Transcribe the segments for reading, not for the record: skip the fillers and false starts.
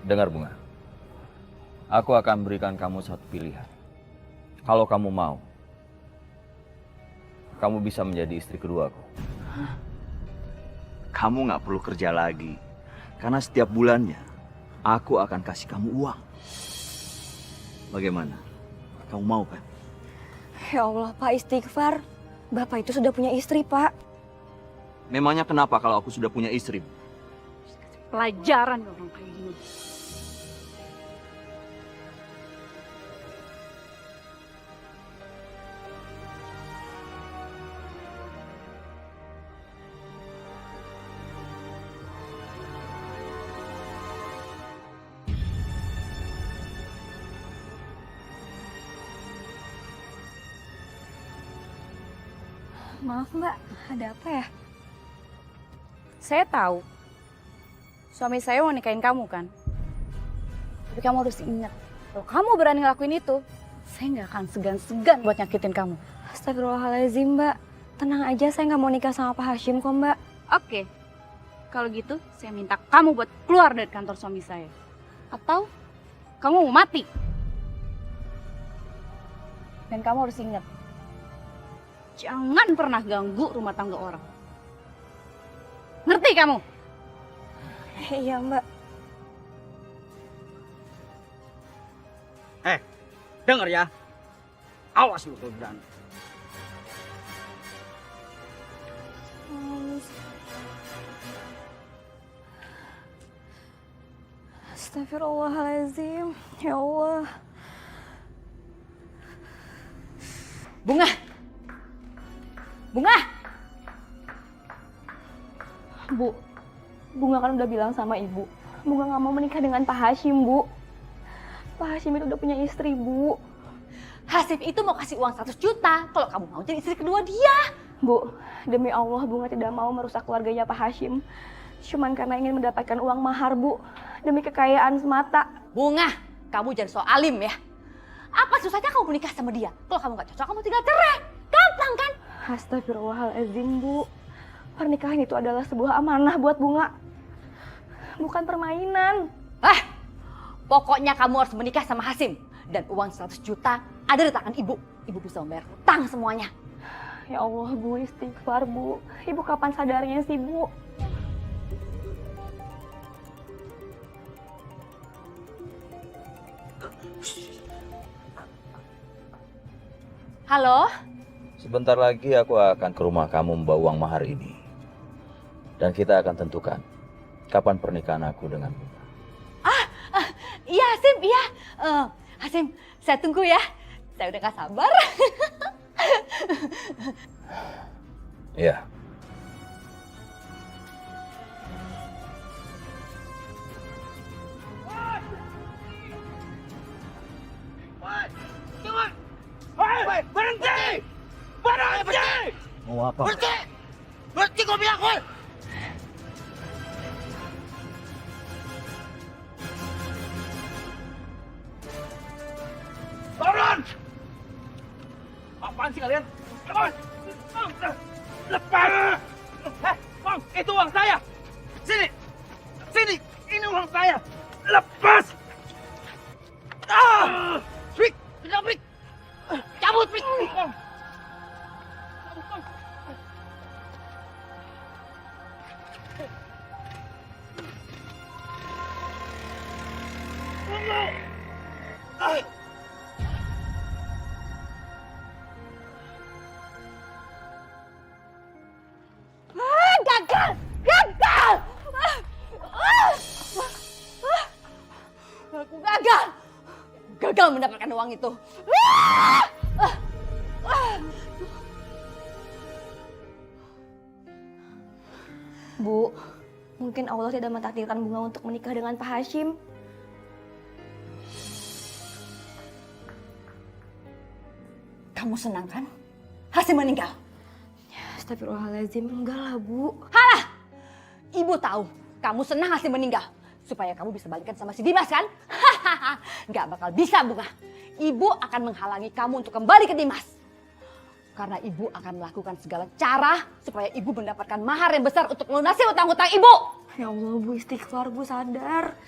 Dengar Bunga, aku akan berikan kamu satu pilihan. Kalau kamu mau, kamu bisa menjadi istri keduaku. Kamu nggak perlu kerja lagi. Karena setiap bulannya, aku akan kasih kamu uang. Bagaimana? Kamu mau kan? Ya Allah, Pak, istighfar. Bapak itu sudah punya istri, Pak. Memangnya kenapa kalau aku sudah punya istri? Pelajaran orang kayak gini. Maaf, Mbak. Ada apa ya? Saya tahu, suami saya mau nikahin kamu kan? Tapi kamu harus ingat, kalau kamu berani ngelakuin itu, saya nggak akan segan-segan buat nyakitin kamu. Astagfirullahaladzim, Mbak. Tenang aja, saya nggak mau nikah sama Pak Hashim kok, Mbak. Oke, kalau gitu saya minta kamu buat keluar dari kantor suami saya. Atau kamu mau mati. Dan kamu harus ingat, jangan pernah ganggu rumah tangga orang. Ngerti kamu? Iya, Mbak. Dengar ya. Awas lu kalau berani. Astagfirullahaladzim. Ya Allah. Bunga! Bunga! Bu, Bunga kan udah bilang sama Ibu. Bunga nggak mau menikah dengan Pak Hashim, Bu. Pak Hashim itu udah punya istri, Bu. Hasif itu mau kasih uang 100 juta kalau kamu mau jadi istri kedua dia. Bu, demi Allah Bunga tidak mau merusak keluarganya Pak Hashim. Cuman karena ingin mendapatkan uang mahar, Bu. Demi kekayaan semata. Bunga, kamu jangan so alim ya. Apa susahnya kamu menikah sama dia? Kalau kamu gak cocok, kamu tinggal cerai. Gampang kan? Astagfirullahaladzim, Bu. Pernikahan itu adalah sebuah amanah buat Bunga. Bukan permainan. Pokoknya kamu harus menikah sama Hasim. Dan uang 100 juta ada di tangan ibu. Ibu bisa membayar hutang semuanya. Ya Allah, Bu, istighfar, Bu. Ibu kapan sadarnya sih, Bu? Halo? Sebentar lagi aku akan ke rumah kamu membawa uang mahar ini. Dan kita akan tentukan kapan pernikahan aku dengan Bunga. Iya Hasim, iya. Hasim, saya tunggu ya. Saya udah gak sabar. Iya. Berhenti! Berhenti! Mau apa? Berhenti! Berhenti kau bilang, woi! Turun! Apaan sih kalian? Lepas! Lepas! Bang, itu uang saya! Sini! Sini! Ini uang saya! Lepas! Pik! Tidak, Pik! Cabut, Pik! Bang! Cabut, Bang! Gagal! Gagal! Aku gagal! Gagal mendapatkan uang itu. Bu, mungkin Allah tidak mentakdirkan Bunga untuk menikah dengan Pak Hashim. Kamu senang kan? Hasim meninggal. Astagfirullahaladzim, enggak lah, Bu. Halah! Ibu tahu kamu senang Hasim meninggal. Supaya kamu bisa balikan sama si Dimas kan? Nggak bakal bisa, Bunga. Ibu akan menghalangi kamu untuk kembali ke Dimas. Karena ibu akan melakukan segala cara supaya ibu mendapatkan mahar yang besar untuk melunasi hutang-hutang ibu. Ya Allah, Bu, istighfar, Bu, sadar.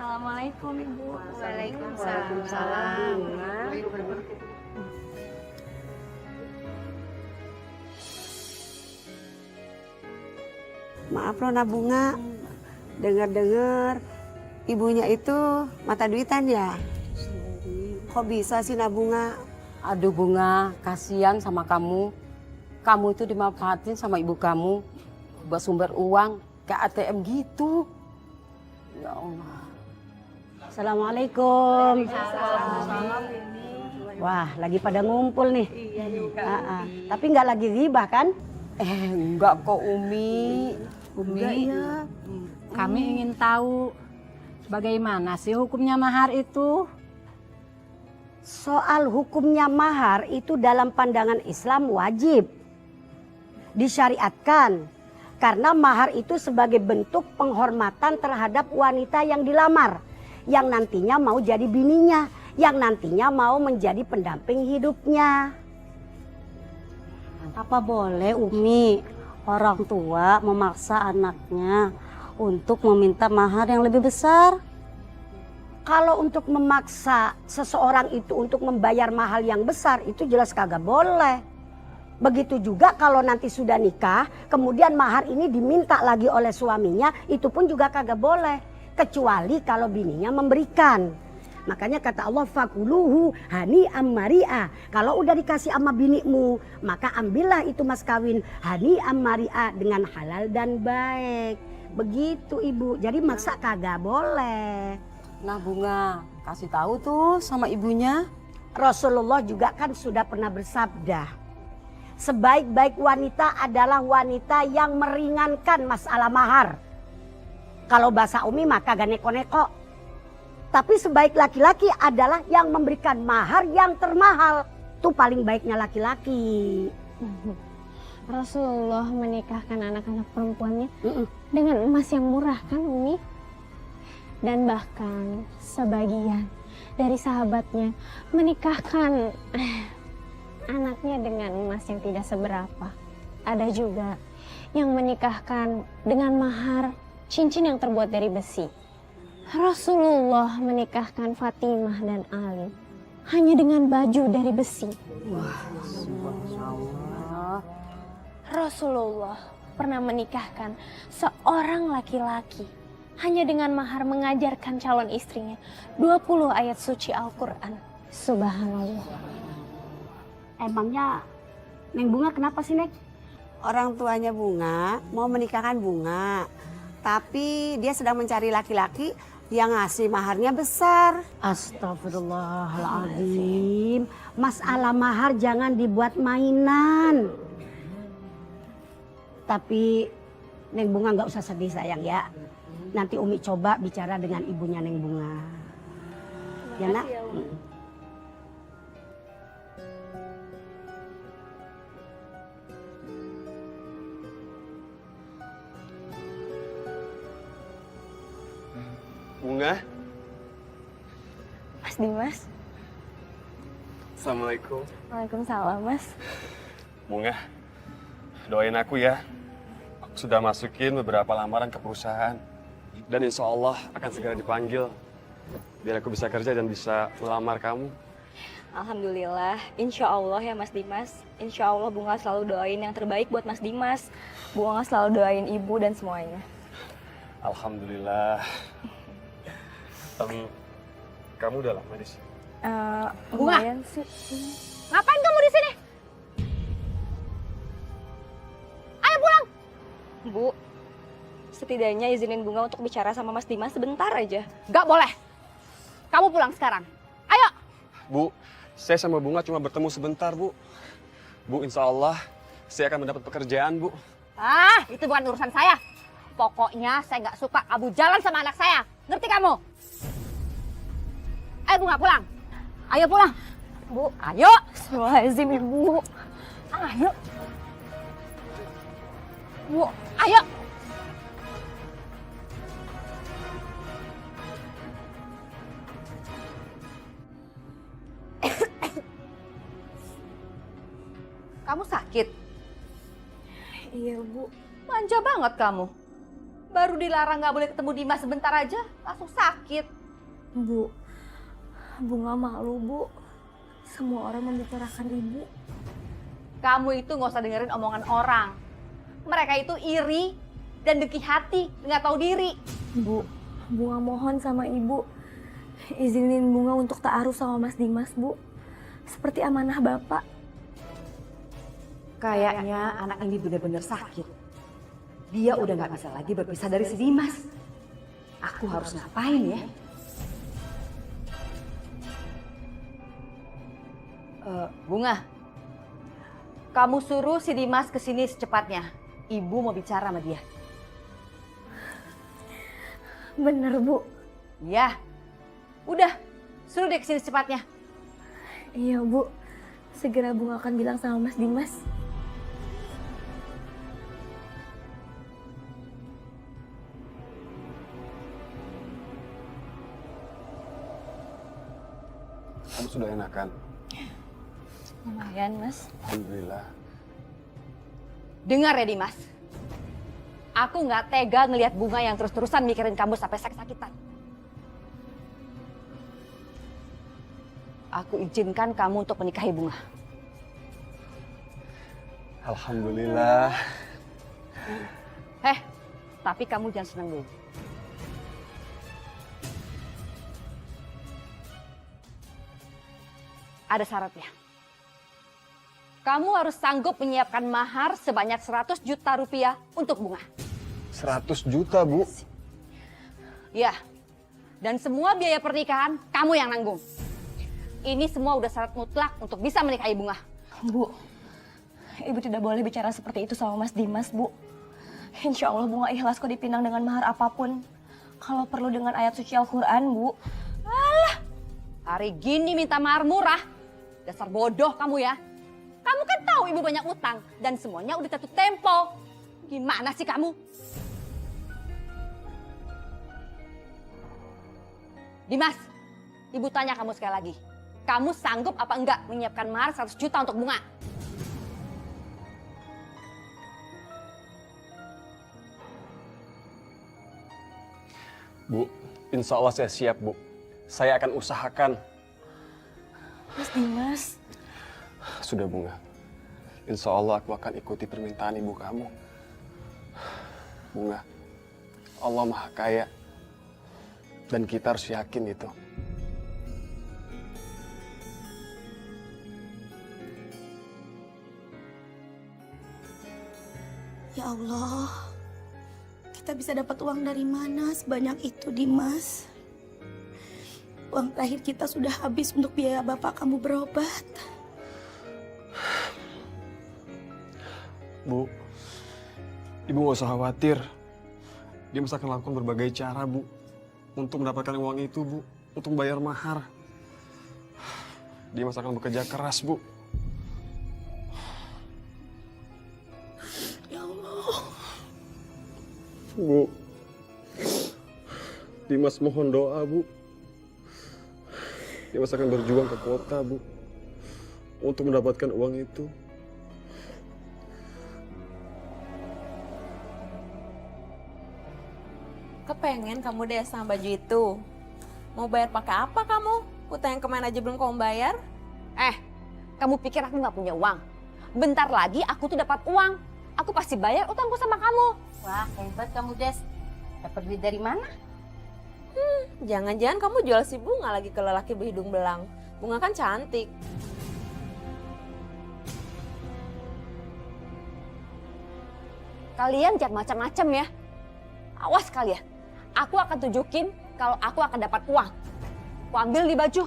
Assalamualaikum Ibu. Waalaikumsalam. Maaf Nona Bunga, dengar-dengar ibunya itu mata duitan ya? Kok bisa sih Nabunga? Aduh Bunga, kasihan sama kamu. Kamu itu dimanfaatin sama ibu kamu buat sumber uang ke ATM gitu. Ya Allah. Assalamualaikum. Wah, lagi pada ngumpul nih. Tapi nggak lagi ghibah kan? Enggak kok Umi. Umi, kami ingin tahu bagaimana sih hukumnya mahar itu? Soal hukumnya mahar itu dalam pandangan Islam wajib. Disyariatkan. Karena mahar itu sebagai bentuk penghormatan terhadap wanita yang dilamar. Yang nantinya mau jadi bininya. Yang nantinya mau menjadi pendamping hidupnya. Apa boleh Umi orang tua memaksa anaknya untuk meminta mahar yang lebih besar? Kalau untuk memaksa seseorang itu untuk membayar mahal yang besar itu jelas kagak boleh. Begitu juga kalau nanti sudah nikah, kemudian mahar ini diminta lagi oleh suaminya, itu pun juga kagak boleh. Kecuali kalau bininya memberikan. Makanya kata Allah, fakuluhu hani'am mari'a. Kalau udah dikasih sama binimu, maka ambillah itu mas kawin hani'am mari'a dengan halal dan baik. Begitu Ibu, jadi maksa kagak boleh. Nah Bunga, kasih tahu tuh sama ibunya. Rasulullah juga kan sudah pernah bersabda, sebaik-baik wanita adalah wanita yang meringankan masalah mahar. Kalau bahasa Umi maka gak neko-neko. Tapi sebaik laki-laki adalah yang memberikan mahar yang termahal. Itu paling baiknya laki-laki. Rasulullah menikahkan anak-anak perempuannya dengan emas yang murah kan Umi? Dan bahkan sebagian dari sahabatnya menikahkan anaknya dengan emas yang tidak seberapa. Ada juga yang menikahkan dengan mahar cincin yang terbuat dari besi. Rasulullah menikahkan Fatimah dan Ali hanya dengan baju dari besi. Rasulullah pernah menikahkan seorang laki-laki hanya dengan mahar mengajarkan calon istrinya 20 ayat suci Al-Quran. Subhanallah. Emangnya Neng Bunga kenapa sih Neng? Orang tuanya Bunga mau menikahkan Bunga. Tapi dia sedang mencari laki-laki yang ngasih maharnya besar. Astagfirullahaladzim. Masalah mahar jangan dibuat mainan. Tapi Neng Bunga nggak usah sedih sayang ya. Nanti Umi coba bicara dengan ibunya Neng Bunga. Ya nak? Bunga. Mas Dimas. Assalamualaikum. Waalaikumsalam Mas. Bunga, doain aku ya. Aku sudah masukin beberapa lamaran ke perusahaan. Dan insya Allah akan segera dipanggil. Biar aku bisa kerja dan bisa melamar kamu. Alhamdulillah, insya Allah ya Mas Dimas. Insya Allah Bunga selalu doain yang terbaik buat Mas Dimas. Bunga selalu doain ibu dan semuanya. Alhamdulillah. Kamu udah lama di sini? Lumayan sih. Ngapain kamu di sini? Ayo pulang. Bu, setidaknya izinin Bunga untuk bicara sama Mas Dimas sebentar aja. Gak boleh. Kamu pulang sekarang. Ayo. Bu, saya sama Bunga cuma bertemu sebentar, Bu. Bu, insya Allah saya akan mendapat pekerjaan, Bu. Itu bukan urusan saya. Pokoknya saya nggak suka kamu jalan sama anak saya. Ngerti kamu? Ayo Bunga pulang. Ayo pulang. Bu, Ayo. Astagfirullahaladzim Ibu. Ayo. Bu, ayo. Kamu sakit? Iya Bu. Manja banget kamu. Baru dilarang nggak boleh ketemu Dimas sebentar aja, langsung sakit. Bu, Bunga malu, Bu. Semua orang membicarakan Ibu. Kamu itu nggak usah dengerin omongan orang. Mereka itu iri dan dengki hati, nggak tahu diri. Bu, Bunga mohon sama Ibu. Izinin Bunga untuk ta'aruf sama Mas Dimas, Bu. Seperti amanah Bapak. Kayaknya anak ini benar-benar sakit. Dia udah nggak bisa lagi berpisah dari si Dimas. Aku harus ngapain ya? Bunga, kamu suruh si Dimas kesini secepatnya. Ibu mau bicara sama dia. Bener, Bu. Ya, udah suruh dia kesini secepatnya. Iya, Bu. Segera Bunga akan bilang sama Mas Dimas. Kamu sudah enakan? Lumayan, Mas. Alhamdulillah. Dengar ya Dimas. Aku nggak tega ngelihat Bunga yang terus-terusan mikirin kamu sampai sakit-sakitan. Aku izinkan kamu untuk menikahi Bunga. Alhamdulillah. Tapi kamu jangan senang dulu. Ada syaratnya. Kamu harus sanggup menyiapkan mahar sebanyak 100 juta rupiah untuk Bunga. 100 juta, Bu. Ya, dan semua biaya pernikahan kamu yang nanggung. Ini semua udah syarat mutlak untuk bisa menikahi Bunga. Bu, Ibu tidak boleh bicara seperti itu sama Mas Dimas, Bu. Insya Allah Bunga ikhlas kok dipinang dengan mahar apapun. Kalau perlu dengan ayat suci Al-Quran, Bu. Alah, hari gini minta mahar murah. Dasar bodoh kamu ya. Kamu kan tahu ibu banyak utang dan semuanya udah jatuh tempo. Gimana sih kamu? Dimas, ibu tanya kamu sekali lagi. Kamu sanggup apa enggak menyiapkan mahar 100 juta untuk Bunga? Bu, insya Allah saya siap, Bu. Saya akan usahakan. Mas Dimas. Sudah, Bunga. Insya Allah aku akan ikuti permintaan ibu kamu. Bunga, Allah Maha Kaya. Dan kita harus yakin itu. Ya Allah, kita bisa dapat uang dari mana sebanyak itu, Dimas? Uang terakhir kita sudah habis untuk biaya bapak kamu berobat. Bu, ibu nggak usah khawatir. Dimas akan lakukan berbagai cara, Bu, untuk mendapatkan uang itu, Bu, untuk membayar mahar. Dimas akan bekerja keras, Bu. Ya Allah. Bu, Dimas mohon doa, Bu. Dimas akan berjuang ke kota, Bu, untuk mendapatkan uang itu. Kepengen kamu deh sama baju itu. Mau bayar pakai apa kamu? Utang yang kemarin aja belum kamu bayar? Kamu pikir aku nggak punya uang? Bentar lagi aku tuh dapat uang. Aku pasti bayar utangku sama kamu. Wah, hebat kamu, Des. Dapat duit dari mana? Jangan-jangan kamu jual si Bunga lagi ke lelaki berhidung belang. Bunga kan cantik. Kalian jangan macam-macam ya. Awas kalian. Aku akan tunjukin kalau aku akan dapat uang. Aku ambil di baju.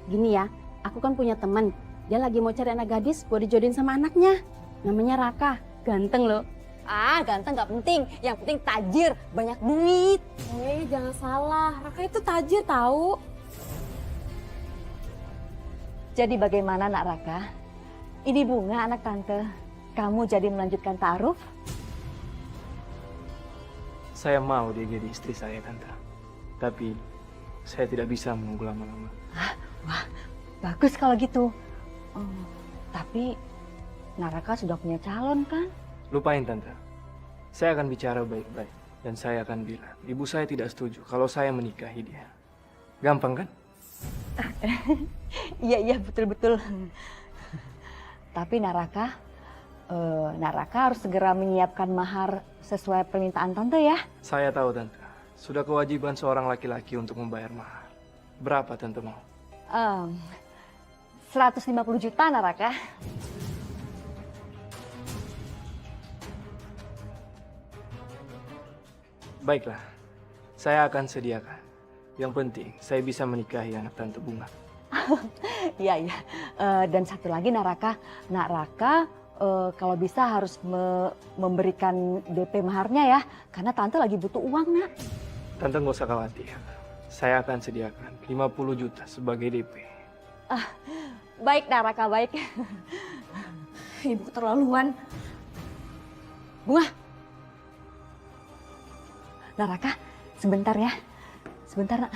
Gini ya, aku kan punya teman. Dia lagi mau cari anak gadis buat dijodohin sama anaknya. Namanya Raka, ganteng loh. Ganteng gak penting. Yang penting tajir, banyak duit. Jangan salah. Raka itu tajir tahu. Jadi bagaimana nak Raka? Ini Bunga anak tante. Kamu jadi melanjutkan ta'aruf? Saya mau dia jadi istri saya, Tante. Tapi saya tidak bisa menunggu lama-lama. Wah, bagus kalau gitu. Tapi Naraka sudah punya calon kan? Lupain, Tante. Saya akan bicara baik-baik. Dan saya akan bilang, ibu saya tidak setuju kalau saya menikahi dia. Gampang kan? Iya, betul-betul. Tapi Naraka harus segera menyiapkan mahar sesuai permintaan Tante ya. Saya tahu Tante, sudah kewajiban seorang laki-laki untuk membayar mahar. Berapa Tante mau? 150 juta Naraka. Baiklah, saya akan sediakan. Yang penting, saya bisa menikahi anak Tante Bunga. Iya. Dan satu lagi Naraka kalau bisa harus memberikan DP maharnya ya. Karena Tante lagi butuh uang, Nak. Tante nggak usah khawatir. Saya akan sediakan 50 juta sebagai DP. Baik Naraka, baik. Ibu keterlaluan. Bunga. Naraka, sebentar ya. Sebentar, Nak.